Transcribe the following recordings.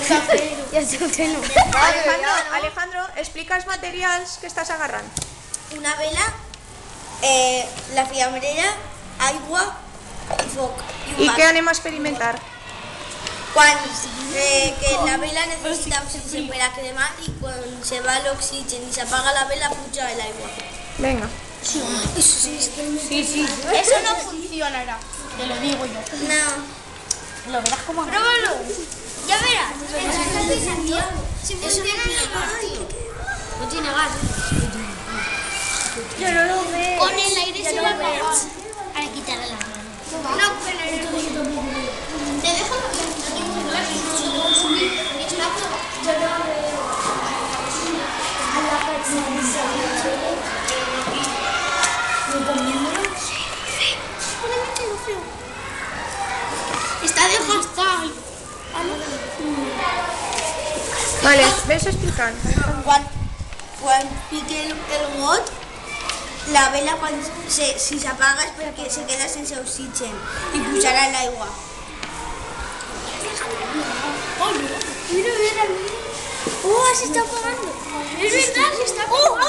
Ja s'ho no. Alejandro, explica els materials que estàs agarrant. Una vela, la fiambrera, aigua i foc. ¿Y qué anem a experimentar? Cuando que la vela necesita oxígeno para cremar y cuando se va el oxígeno y se apaga la vela, pucha el agua. Venga. Sí, Eso no funcionará, te lo digo yo. no. Lo verás como... Pruébalo. Ya verás. Si funciona no tiene gas. Yo no lo veo. Con el aire se va a apagar. Para quitarle la mano. No, pero Te dejo Está desgastado. Vale, ves explicant. Cuando pique el got, la vela si se apaga es porque se queda sin oxígeno y pujará el agua. Mira, mira, mira. Se está apagando. Es verdad, se está apagando.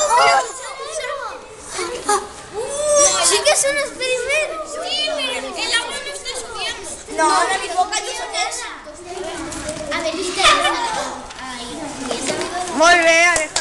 Sí que es un experimento. Sí, pero el agua no está subiendo. No, la mi boca no es. A ver, Molt bé, Alejandro.